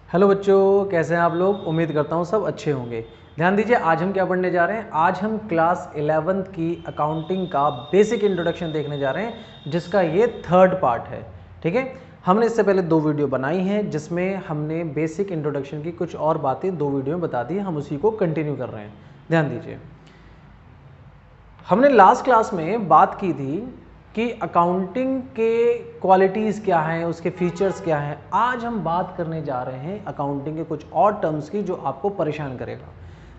Hello बच्चों, कैसे हैं आप लोग। उम्मीद करता हूँ सब अच्छे होंगे। ध्यान दीजिए, आज हम क्या पढ़ने जा रहे हैं। आज हम क्लास 11th की अकाउंटिंग का बेसिक इंट्रोडक्शन देखने जा रहे हैं, जिसका ये थर्ड पार्ट है। ठीक है, हमने इससे पहले 2 वीडियो बनाई हैं जिसमें हमने बेसिक इंट्रोडक्शन की कुछ और बातें 2 वीडियो में बता दी। हम उसी को कंटिन्यू कर रहे हैं। ध्यान दीजिए, हमने लास्ट क्लास में बात की थी कि अकाउंटिंग के क्वालिटीज़ क्या हैं, उसके फीचर्स क्या हैं। आज हम बात करने जा रहे हैं अकाउंटिंग के कुछ और टर्म्स की जो आपको परेशान करेगा।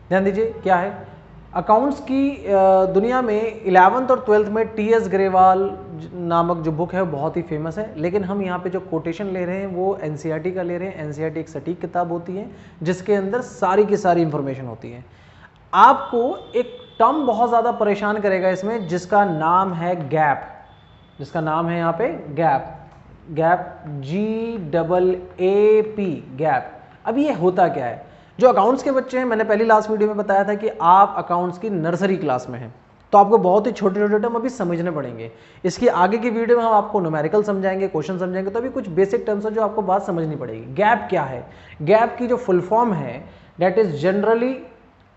ध्यान दीजिए, क्या है अकाउंट्स की दुनिया में 11th और 12th में टी.एस. ग्रेवाल नामक जो बुक है वो बहुत ही फेमस है। लेकिन हम यहाँ पे जो कोटेशन ले रहे हैं वो एनसीईआरटी का ले रहे हैं। एनसीईआरटी एक सटीक किताब होती है जिसके अंदर सारी की सारी इंफॉर्मेशन होती है। आपको एक टर्म बहुत ज़्यादा परेशान करेगा इसमें, जिसका नाम है गैप। जिसका नाम है यहाँ पे गैप, GAAP, गैप। अब ये होता क्या है। जो अकाउंट्स के बच्चे हैं, मैंने पहली लास्ट वीडियो में बताया था कि आप अकाउंट्स की नर्सरी क्लास में हैं, तो आपको बहुत ही छोटे छोटे टर्म अभी समझने पड़ेंगे। इसकी आगे की वीडियो में हम आपको न्यूमेरिकल समझाएंगे, क्वेश्चन समझाएंगे, तो अभी कुछ बेसिक टर्म्स है जो आपको बात समझनी पड़ेगी। गैप क्या है। गैप की जो फुल फॉर्म है that is generally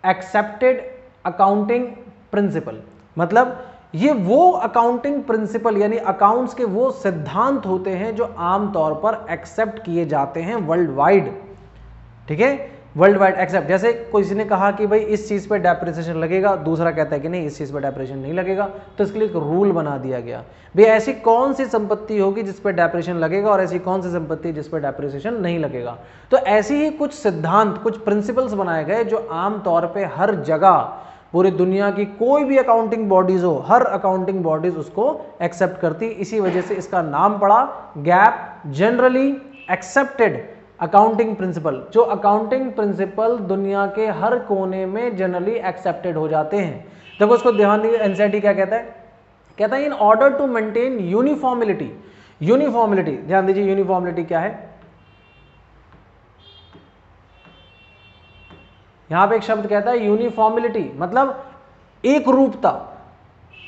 accepted accounting principle. मतलब ये वो अकाउंटिंग प्रिंसिपल यानी अकाउंट्स के वो सिद्धांत होते हैं जो आमतौर पर एक्सेप्ट किए जाते हैं वर्ल्ड वाइड। ठीक है, वर्ल्ड वाइड एक्सेप्ट। जैसे किसी ने कहा कि भाई इस चीज पे डेप्रिसिएशन लगेगा, दूसरा कहता है कि नहीं इस चीज पे डेप्रिसिएशन नहीं लगेगा, तो इसके लिए एक रूल बना दिया गया, भाई ऐसी कौन सी संपत्ति होगी जिस पे डेप्रिसिएशन लगेगा और ऐसी कौन सी संपत्ति जिस पे डेप्रिसिएशन नहीं लगेगा। तो ऐसे ही कुछ सिद्धांत, कुछ प्रिंसिपल्स बनाए गए जो आमतौर पर हर जगह पूरी दुनिया की कोई भी अकाउंटिंग बॉडीज हो, हर अकाउंटिंग बॉडीज उसको एक्सेप्ट करती। इसी वजह से इसका नाम पड़ा gap, generally accepted accounting principle. जो अकाउंटिंग प्रिंसिपल दुनिया के हर कोने में जनरली एक्सेप्टेड हो जाते हैं। देखो उसको ध्यान दीजिए, एनसीईआरटी क्या कहता है। कहता है in order to maintain uniformility. Uniformility, ध्यान दीजिए यूनिफॉर्मिलिटी क्या है। यहां पे एक शब्द कहता है यूनिफॉर्मिलिटी, मतलब एक रूपता,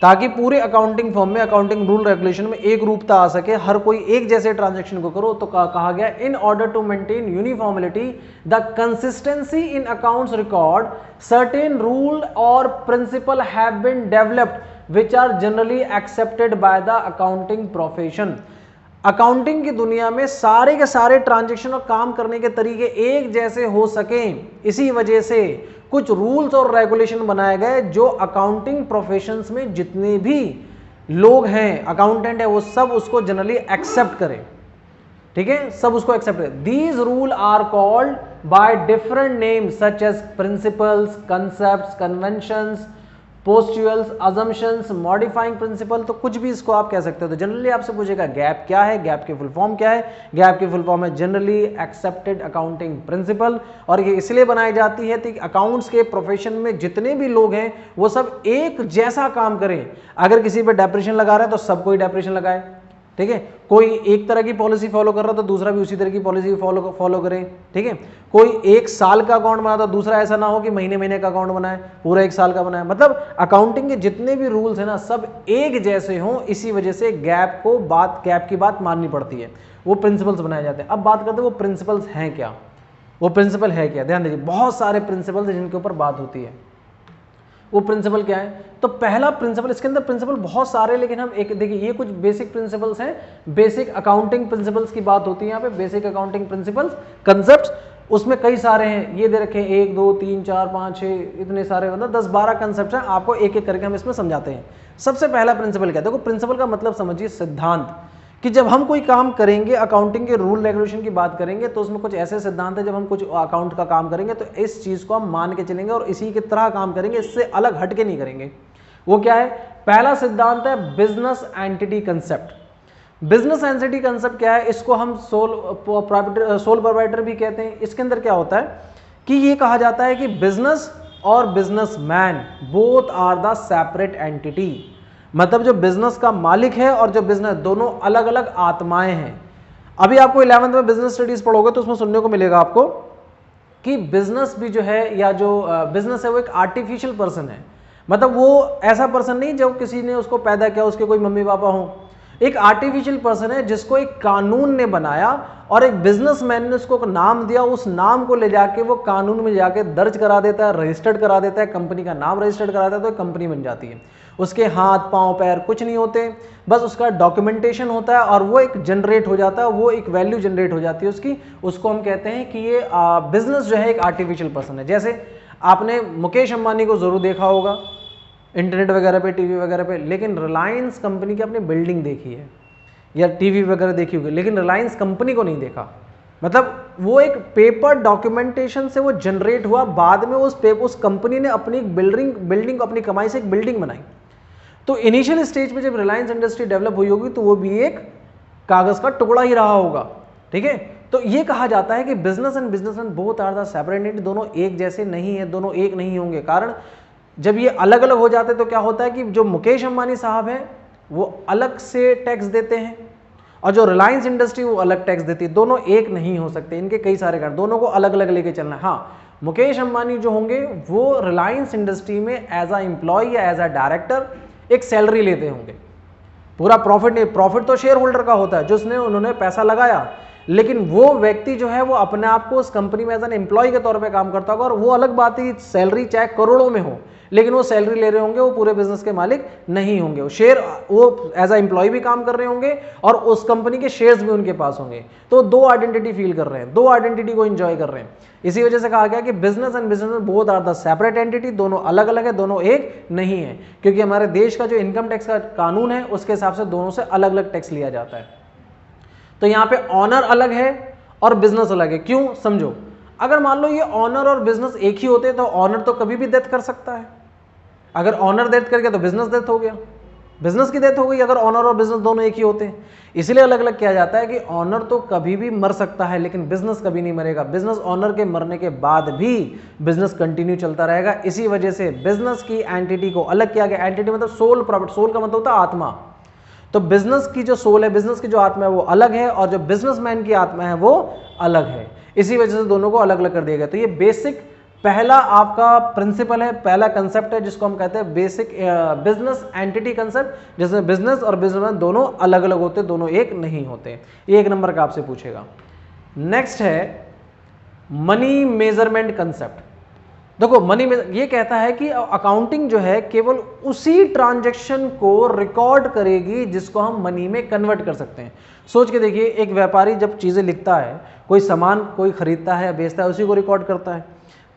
ताकि पूरे अकाउंटिंग फॉर्म में, अकाउंटिंग रूल रेगुलेशन में एक रूपता आ सके, हर कोई एक जैसे ट्रांजैक्शन को करो। तो कहा गया in order to maintain uniformity the consistency in accounts record certain rule और principle have been developed which are generally accepted by the accounting profession. Accounting की दुनिया में सारे के सारे ट्रांजैक्शन और काम करने के तरीके एक जैसे हो सकें, इसी वजह से कुछ रूल्स और रेगुलेशन बनाए गए जो अकाउंटिंग प्रोफेशंस में जितने भी लोग हैं, अकाउंटेंट है, वो सब उसको जनरली एक्सेप्ट करें। ठीक है, सब उसको एक्सेप्ट करें। These rule are called by different names such as principles, concepts, conventions, postulates, assumptions, modifying principle, तो कुछ भी इसको आप कह सकते हो। तो जनरली आपसे पूछेगा गैप क्या है, गैप की फुल फॉर्म क्या है। गैप की फुल फॉर्म है जनरली एक्सेप्टेड अकाउंटिंग प्रिंसिपल, और ये इसलिए बनाई जाती है कि अकाउंट्स के प्रोफेशन में जितने भी लोग हैं वो सब एक जैसा काम करें। अगर किसी पे डेप्रिसिएशन लगा रहा है तो सबको ही डेप्रिसिएशन लगाए। ठीक है, कोई एक तरह की पॉलिसी फॉलो कर रहा है तो दूसरा भी उसी तरह की पॉलिसी फॉलो करे। ठीक है, कोई एक साल का अकाउंट बना तो दूसरा ऐसा ना हो कि महीने महीने का अकाउंट बनाए, पूरा एक साल का बनाए। मतलब अकाउंटिंग के जितने भी रूल्स है ना, सब एक जैसे हों, इसी वजह से गैप की बात माननी पड़ती है। वो प्रिंसिपल्स बनाए जाते हैं। अब बात करते हैं वो प्रिंसिपल्स हैं क्या। वो प्रिंसिपल है क्या, ध्यान दीजिए, बहुत सारे प्रिंसिपल्स हैं जिनके ऊपर बात होती है। वो प्रिंसिपल क्या है। तो पहला प्रिंसिपल, इसके अंदर प्रिंसिपल बहुत सारे, लेकिन हम एक देखिए, ये कुछ बेसिक प्रिंसिपल्स हैं, बेसिक अकाउंटिंग प्रिंसिपल्स की बात होती है यहाँ पे। बेसिक अकाउंटिंग प्रिंसिपल्स, कंसेप्ट्स, उसमें कई सारे हैं, ये दे रखे हैं 1 2 3 4 5 6, इतने सारे, मतलब 10-12 कंसेप्ट हैं। आपको एक एक करके हम इसमें समझाते हैं। सबसे पहला प्रिंसिपल क्या है। देखो प्रिंसिपल का मतलब समझिए सिद्धांत, कि जब हम कोई काम करेंगे, अकाउंटिंग के रूल रेगुलेशन की बात करेंगे, तो उसमें कुछ ऐसे सिद्धांत है, जब हम कुछ अकाउंट का काम करेंगे तो इस चीज को हम मान के चलेंगे और इसी की तरह काम करेंगे, इससे अलग हटके नहीं करेंगे। वो क्या है। पहला सिद्धांत है business entity concept. Business entity concept क्या है, इसको हम सोल प्रोप्राइटर भी कहते हैं। इसके अंदर क्या होता है कि ये कहा जाता है कि बिजनेस और businessman both are the separate entity. मतलब जो बिजनेस का मालिक है और जो बिजनेस, दोनों अलग अलग आत्माएं हैं। अभी आपको 11th में बिजनेस स्टडीज पढ़ोगे तो उसमें सुनने को मिलेगा आपको कि बिजनेस भी जो है, या जो बिजनेस है वो एक आर्टिफिशियल पर्सन है। मतलब वो ऐसा पर्सन नहीं जो किसी ने उसको पैदा किया, उसके कोई मम्मी पापा हों। एक आर्टिफिशियल पर्सन है जिसको एक कानून ने बनाया और एक बिजनेसमैन ने उसको नाम दिया, उस नाम को ले जाके वो कानून में जाके दर्ज करा देता है, रजिस्टर्ड करा देता है, कंपनी का नाम रजिस्टर्ड करा देता है, तो कंपनी बन जाती है। उसके हाथ पांव पैर कुछ नहीं होते, बस उसका डॉक्यूमेंटेशन होता है और वो एक जनरेट हो जाता है, वो एक वैल्यू जनरेट हो जाती है उसकी। उसको हम कहते हैं कि ये बिजनेस जो है एक आर्टिफिशियल पर्सन है। जैसे आपने मुकेश अंबानी को जरूर देखा होगा इंटरनेट वगैरह पे, टीवी वगैरह पे, लेकिन रिलायंस कंपनी की आपने बिल्डिंग देखी है या टीवी वगैरह देखी होगी, लेकिन रिलायंस कंपनी को नहीं देखा। मतलब वो एक पेपर डॉक्यूमेंटेशन से वो जनरेट हुआ, बाद में उस कंपनी ने अपनी बिल्डिंग अपनी कमाई से एक बिल्डिंग बनाई। तो इनिशियल स्टेज पे जब रिलायंस इंडस्ट्री डेवलप हुई होगी तो वो भी एक कागज का टुकड़ा ही रहा होगा, ठीक है। तो ये कहा जाता है कि business and businessman both are the separate, दोनों एक जैसे नहीं है, दोनों एक नहीं होंगे। कारण जब ये अलग अलग हो जाते तो क्या होता है कि जो मुकेश अंबानी साहब हैं वो अलग से टैक्स देते हैं और जो रिलायंस इंडस्ट्री वो अलग टैक्स देती है, दोनों एक नहीं हो सकते। इनके कई सारे कारण, दोनों को अलग अलग लेके चलना है। हाँ, मुकेश अंबानी जो होंगे वो रिलायंस इंडस्ट्री में एज अ एम्प्लॉय या एज अ डायरेक्टर एक सैलरी लेते होंगे, पूरा प्रॉफिट नहीं, प्रॉफिट तो शेयर होल्डर का होता है जो उन्होंने पैसा लगाया, लेकिन वो व्यक्ति जो है वो अपने आप को उस कंपनी में एज एन एम्प्लॉय के तौर पे काम करता होगा। और वो अलग बात है, सैलरी चाहे करोड़ों में हो, लेकिन वो सैलरी ले रहे होंगे, वो पूरे बिजनेस के मालिक नहीं होंगे। वो शेयर, वो एज अ एम्प्लॉय भी काम कर रहे होंगे और उस कंपनी के शेयर्स भी उनके पास होंगे। तो दो आइडेंटिटी फील कर रहे हैं, दो आइडेंटिटी को एंजॉय कर रहे हैं। इसी वजह से कहा गया कि business and business both are the separate entity, दोनों अलग अलग है, दोनों एक नहीं है। क्योंकि हमारे देश का जो इनकम टैक्स का कानून है उसके हिसाब से दोनों से अलग अलग टैक्स लिया जाता है। तो यहां पे ऑनर अलग है और बिजनेस अलग है। क्यों, समझो। अगर मान लो ये ऑनर और बिजनेस एक ही होते तो ऑनर तो कभी भी डेथ कर सकता है। अगर ऑनर डेथ कर गया तो बिजनेस डेथ हो गया, बिजनेस की डेथ हो गई अगर ऑनर और बिजनेस दोनों एक ही होते हैं। इसलिए अलग अलग किया जाता है कि ऑनर तो कभी भी मर सकता है लेकिन बिजनेस कभी नहीं मरेगा। बिजनेस ऑनर के मरने के बाद भी बिजनेस कंटिन्यू चलता रहेगा। इसी वजह से बिजनेस की एंटिटी को अलग किया गया। एंटिटी मतलब सोल प्रॉपर्ट, सोल का मतलब होता है आत्मा। तो बिजनेस की जो सोल है, बिजनेस की जो आत्मा है वो अलग है और जो बिजनेसमैन की आत्मा है वो अलग है। इसी वजह से दोनों को अलग अलग कर दिया गया। तो ये बेसिक पहला आपका प्रिंसिपल है, पहला कंसेप्ट है जिसको हम कहते हैं बेसिक बिजनेस एंटिटी कंसेप्ट, जिसमें बिजनेस और बिजनेसमैन दोनों अलग अलग होते, दोनों एक नहीं होते। ये एक नंबर का आपसे पूछेगा। नेक्स्ट है मनी मेजरमेंट कंसेप्ट। देखो मनी में ये कहता है कि अकाउंटिंग जो है केवल उसी ट्रांजैक्शन को रिकॉर्ड करेगी जिसको हम मनी में कन्वर्ट कर सकते हैं। सोच के देखिए, एक व्यापारी जब चीजें लिखता है, कोई सामान कोई खरीदता है बेचता है, उसी को रिकॉर्ड करता है।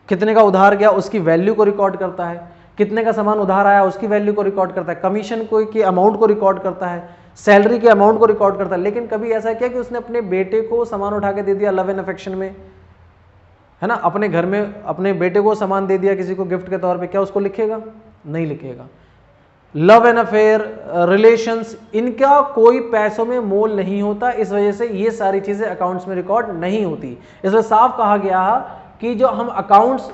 कितने का उधार गया उसकी वैल्यू को रिकॉर्ड करता है, कितने का सामान उधार आया उसकी वैल्यू को रिकॉर्ड करता है, कमीशन कोई की अमाउंट को रिकॉर्ड करता है, सैलरी के अमाउंट को रिकॉर्ड करता है। लेकिन कभी ऐसा किया कि उसने अपने बेटे को सामान उठा के दे दिया लव एंड अफेक्शन में, है ना, अपने घर में अपने बेटे को सामान दे दिया किसी को गिफ्ट के तौर पे, क्या उसको लिखेगा? नहीं लिखेगा। लव एंड अफेयर, रिलेशंस, इनका कोई पैसों में मोल नहीं होता। इस वजह से ये सारी चीजें अकाउंट्स में रिकॉर्ड नहीं होती। इसलिए साफ कहा गया कि जो हम अकाउंट्स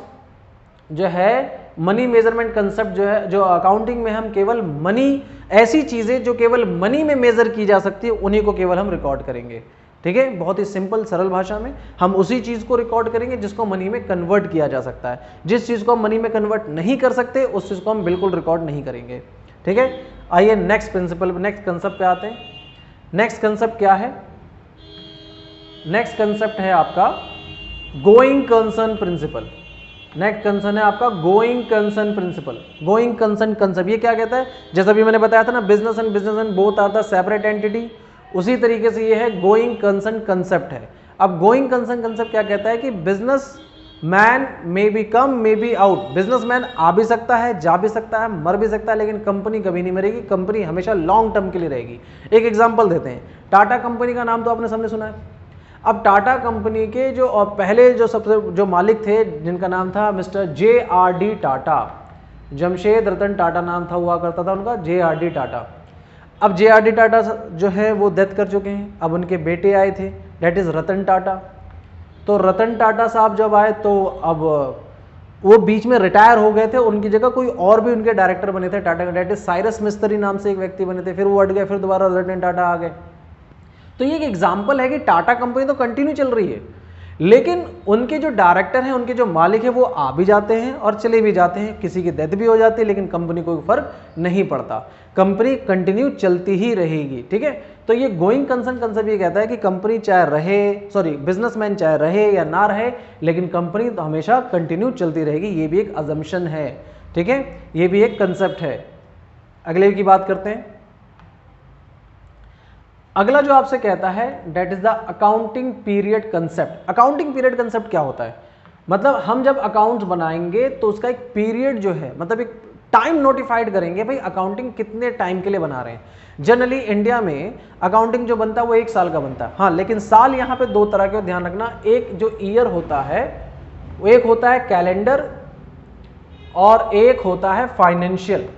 जो है मनी मेजरमेंट कंसेप्ट जो है, जो अकाउंटिंग में हम केवल मनी, ऐसी चीजें जो केवल मनी में मेजर की जा सकती है उन्हीं को केवल हम रिकॉर्ड करेंगे। ठीक है, बहुत ही सिंपल सरल भाषा में हम उसी चीज को रिकॉर्ड करेंगे जिसको मनी में कन्वर्ट किया जा सकता है। जिस चीज को हम मनी में कन्वर्ट नहीं कर सकते उस चीज को हम बिल्कुल रिकॉर्ड नहीं करेंगे। ठीक है, आइए नेक्स्ट प्रिंसिपल, नेक्स्ट कंसेप्ट पे आते हैं। नेक्स्ट कंसेप्ट क्या है? नेक्स्ट कंसेप्ट है आपका going concern principle. Next concern है आपका going concern principle. Going concern concept ये क्या कहता है? जैसा भी मैंने बताया था ना, business and businessman both are the separate entity, उसी तरीके से ये है गोइंग कंसर्न कंसेप्ट है। अब गोइंग कंसर्न कंसेप्ट क्या कहता है कि businessman may be come may be out, businessman आ भी सकता है, जा भी सकता है, मर भी सकता है, लेकिन कंपनी कभी नहीं मरेगी। कंपनी हमेशा लॉन्ग टर्म के लिए रहेगी। एक एग्जांपल देते हैं, टाटा कंपनी का नाम तो आपने सबने सुना है। अब टाटा कंपनी के जो पहले जो सबसे जो मालिक थे जिनका नाम था मिस्टर JRD टाटा, जमशेद रतन टाटा नाम था, हुआ करता था उनका JRD टाटा। अब JRD टाटा जो है वो डेथ कर चुके हैं। अब उनके बेटे आए थे, डेट इज रतन टाटा। तो रतन टाटा साहब जब आए तो अब वो बीच में रिटायर हो गए थे, उनकी जगह कोई और भी उनके डायरेक्टर बने थे टाटा के, डेट इज साइरस मिस्त्री नाम से एक व्यक्ति बने थे। फिर वो हट गए, फिर दोबारा रतन टाटा आ गए। तो ये एक एग्जाम्पल है कि टाटा कंपनी तो कंटिन्यू चल रही है, लेकिन उनके जो डायरेक्टर हैं, उनके जो मालिक हैं, वो आ भी जाते हैं और चले भी जाते हैं, किसी की डेथ भी हो जाती है, लेकिन कंपनी को फर्क नहीं पड़ता, कंपनी कंटिन्यू चलती ही रहेगी। ठीक है, तो ये गोइंग कंसर्न कंसेप्ट ये कहता है कि कंपनी चाहे रहे, बिजनेसमैन चाहे रहे या ना रहे, लेकिन कंपनी तो हमेशा कंटिन्यू चलती रहेगी। ये भी एक अजम्पशन है। ठीक है, ये भी एक कंसेप्ट है। अगले की बात करते हैं। अगला जो आपसे कहता है that is the accounting period concept. Accounting period concept क्या होता है? मतलब हम जब अकाउंट्स बनाएंगे तो उसका एक पीरियड जो है, मतलब एक टाइम नोटिफाइड करेंगे, भाई अकाउंटिंग कितने टाइम के लिए बना रहे हैं। जनरली इंडिया में अकाउंटिंग जो बनता है वो 1 साल का बनता है। हाँ, लेकिन साल यहां पे 2 तरह के, ध्यान रखना। एक जो ईयर होता है वो एक होता है कैलेंडर और एक होता है फाइनेंशियल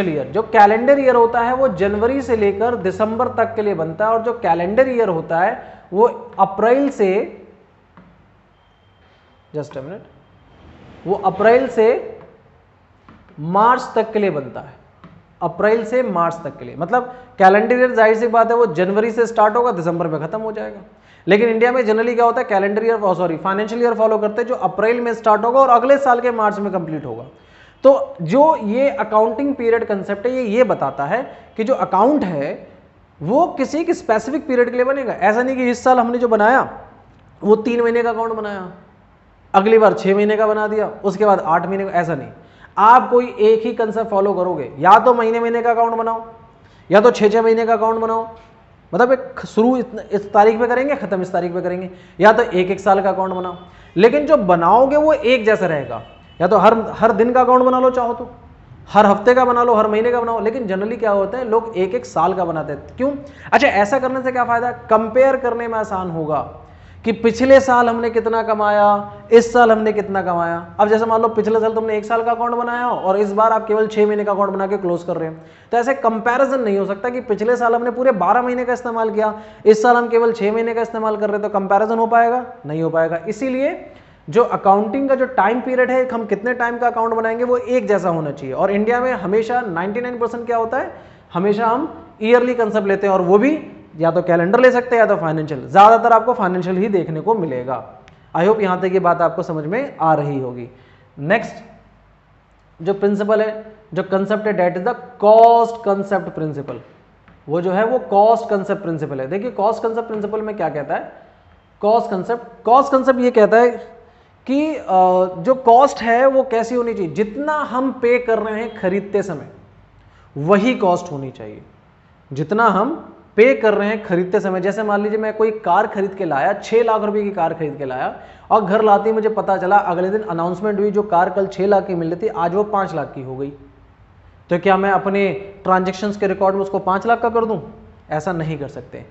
ईयर। जो कैलेंडर ईयर होता है वो जनवरी से लेकर दिसंबर तक के लिए बनता है, और जो कैलेंडर ईयर होता है वो अप्रैल से, जस्ट अ मिनट, वो अप्रैल से मार्च तक के लिए बनता है। अप्रैल से मार्च तक के लिए, मतलब कैलेंडर ईयर जाहिर सी बात है वो जनवरी से स्टार्ट होगा, दिसंबर में खत्म हो जाएगा। लेकिन इंडिया में जनरली क्या होता है, calendar year financial year follow करते हैं, जो अप्रैल में स्टार्ट होगा और अगले साल के मार्च में कंप्लीट होगा। तो जो ये अकाउंटिंग पीरियड कंसेप्ट है ये बताता है कि जो अकाउंट है वो किसी एक स्पेसिफिक पीरियड के लिए बनेगा। ऐसा नहीं कि इस साल हमने जो बनाया वो 3 महीने का अकाउंट बनाया, अगली बार 6 महीने का बना दिया, उसके बाद 8 महीने का, ऐसा नहीं। आप कोई एक ही कंसेप्ट फॉलो करोगे, या तो महीने का अकाउंट बनाओ या तो 6 महीने का अकाउंट बनाओ, मतलब एक शुरू इस तारीख पे करेंगे, खत्म इस तारीख पे करेंगे, या तो 1 साल का अकाउंट बनाओ। लेकिन जो बनाओगे वो एक जैसा रहेगा, या तो हर दिन का अकाउंट बना लो, चाहो तो हर हफ्ते का बना लो, हर महीने का बनाओ। लेकिन जनरली क्या होता है, लोग 1 साल का बनाते हैं। क्यों? अच्छा, ऐसा करने से क्या फायदा? कंपेयर करने में आसान होगा कि पिछले साल हमने कितना कमाया, इस साल हमने कितना कमाया। अब जैसे मान लो पिछले साल तुमने 1 साल का अकाउंट बनाया हो और इस बार आप केवल 6 महीने का अकाउंट बना के क्लोज कर रहे हैं, तो ऐसे कंपैरिजन नहीं हो सकता कि पिछले साल हमने पूरे 12 महीने का इस्तेमाल किया, इस साल हम केवल 6 महीने का इस्तेमाल कर रहे हैं, तो कंपैरिजन हो पाएगा? नहीं हो पाएगा। इसीलिए जो अकाउंटिंग का जो टाइम पीरियड है, हम कितने टाइम का अकाउंट बनाएंगे, वो एक जैसा होना चाहिए। और इंडिया में हमेशा 99% क्या होता है, हमेशा हम ईयरली कंसेप्ट लेते हैं, और वो भी या तो कैलेंडर ले सकते हैं या तो फाइनेंशियल। ज्यादातर आपको फाइनेंशियल ही देखने को मिलेगा। आई होप यहां तक ये बात आपको समझ में आ रही होगी। नेक्स्ट जो प्रिंसिपल है, जो कंसेप्ट है, that is the cost concept principle. वो जो है वो कॉस्ट कंसेप्ट प्रिंसिपल है। देखिए कॉस्ट कंसेप्ट प्रिंसिपल में क्या कहता है, कॉस्ट कंसेप्ट ये कहता है कि जो कॉस्ट है वो कैसी होनी चाहिए, जितना हम पे कर रहे हैं खरीदते समय वही कॉस्ट होनी चाहिए, जितना हम पे कर रहे हैं खरीदते समय। जैसे मान लीजिए मैं कोई कार खरीद के लाया, 6 लाख रुपए की कार खरीद के लाया, और घर लाते ही मुझे पता चला अगले दिन अनाउंसमेंट हुई जो कार कल 6 लाख की मिल रही थी आज वो 5 लाख की हो गई, तो क्या मैं अपने ट्रांजेक्शन्स के रिकॉर्ड में उसको 5 लाख का कर दूं? ऐसा नहीं कर सकते।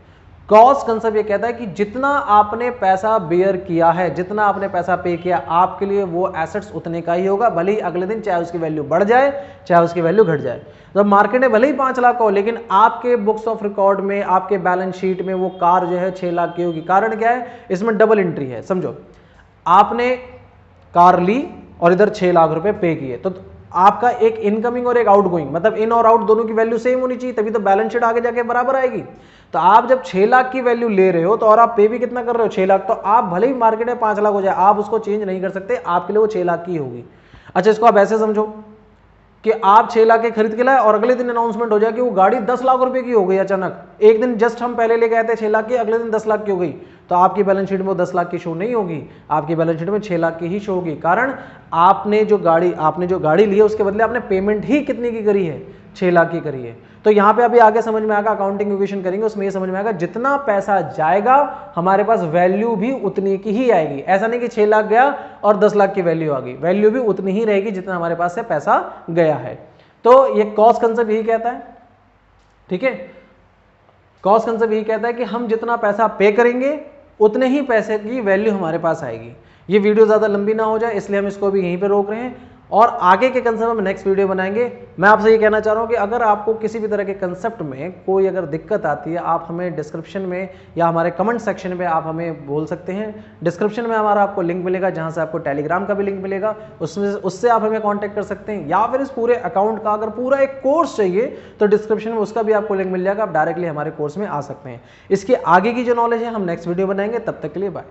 कॉस्ट कंसेप्ट ये कहता है कि जितना आपने पैसा बेयर किया है, जितना आपने पैसा पे किया, आपके लिए वो एसेट्स उतने का ही होगा, भले ही अगले दिन चाहे उसकी वैल्यू बढ़ जाए चाहे उसकी वैल्यू घट जाए। तो मार्केट में भले ही 5 लाख का हो, लेकिन आपके बुक्स ऑफ रिकॉर्ड में, आपके बैलेंस शीट में वो कार जो है 6 लाख की होगी। कारण क्या है, इसमें डबल एंट्री है। समझो, आपने कार ली और इधर 6 लाख रुपए पे किए, तो आपका एक इनकमिंग और एक आउटगोइंग, मतलब इन और आउट दोनों की वैल्यू सेम होनी चाहिए, तभी तो बैलेंस शीट आगे जाके बराबर आएगी। तो आप जब 6 लाख की वैल्यू ले रहे हो तो और आप पे भी कितना कर रहे हो, 6 लाख, तो आप भले ही मार्केट में 5 लाख हो जाए, आप उसको चेंज नहीं कर सकते, आपके लिए वो 6 लाख की होगी। अच्छा, इसको आप ऐसे समझो कि आप 6 लाख के खरीद के लाए और अगले दिन अनाउंसमेंट हो जाए कि वो गाड़ी 10 लाख रुपए की हो गई अचानक। एक दिन जस्ट हम पहले लेके आए थे 6 लाख की, अगले दिन 10 लाख की हो गई, तो आपकी बैलेंस शीट में वो 10 लाख की शो नहीं होगी, आपकी बैलेंस शीट में 6 लाख की ही शो होगी। कारण आपने जो गाड़ी ली है उसके बदले आपने पेमेंट ही कितनी की करी है, 6 लाख की करी है। तो यहाँ पे अभी आगे समझ में आएगा, अकाउंटिंग इक्वेशन करेंगे उसमें ये समझ में आएगा, जितना पैसा जाएगा हमारे पास वैल्यू भी उतनी की ही आएगी। ऐसा नहीं कि 6 लाख गया और 10 लाख की वैल्यू आ गई, वैल्यू भी उतनी ही रहेगी जितना हमारे पास से पैसा गया है। तो ये कॉस्ट कंसेप्ट यही कहता है, ठीक है। कॉस्ट कंसेप्ट यही कहता है कि हम जितना पैसा पे करेंगे उतने ही पैसे की वैल्यू हमारे पास आएगी। ये वीडियो ज़्यादा लंबी ना हो जाए इसलिए हम इसको भी यहीं पे रोक रहे हैं, और आगे के कंसेप्ट हम नेक्स्ट वीडियो बनाएंगे। मैं आपसे ये कहना चाह रहा हूँ कि अगर आपको किसी भी तरह के कंसेप्ट में कोई अगर दिक्कत आती है, आप हमें डिस्क्रिप्शन में या हमारे कमेंट सेक्शन में आप हमें बोल सकते हैं। डिस्क्रिप्शन में हमारा आपको लिंक मिलेगा, जहाँ से आपको टेलीग्राम का भी लिंक मिलेगा, उससे आप हमें कॉन्टैक्ट कर सकते हैं। या फिर इस पूरे अकाउंट का अगर पूरा एक कोर्स चाहिए तो डिस्क्रिप्शन में उसका भी आपको लिंक मिल जाएगा, आप डायरेक्टली हमारे कोर्स में आ सकते हैं। इसके आगे की जो नॉलेज है हम नेक्स्ट वीडियो बनाएंगे। तब तक के लिए बाय।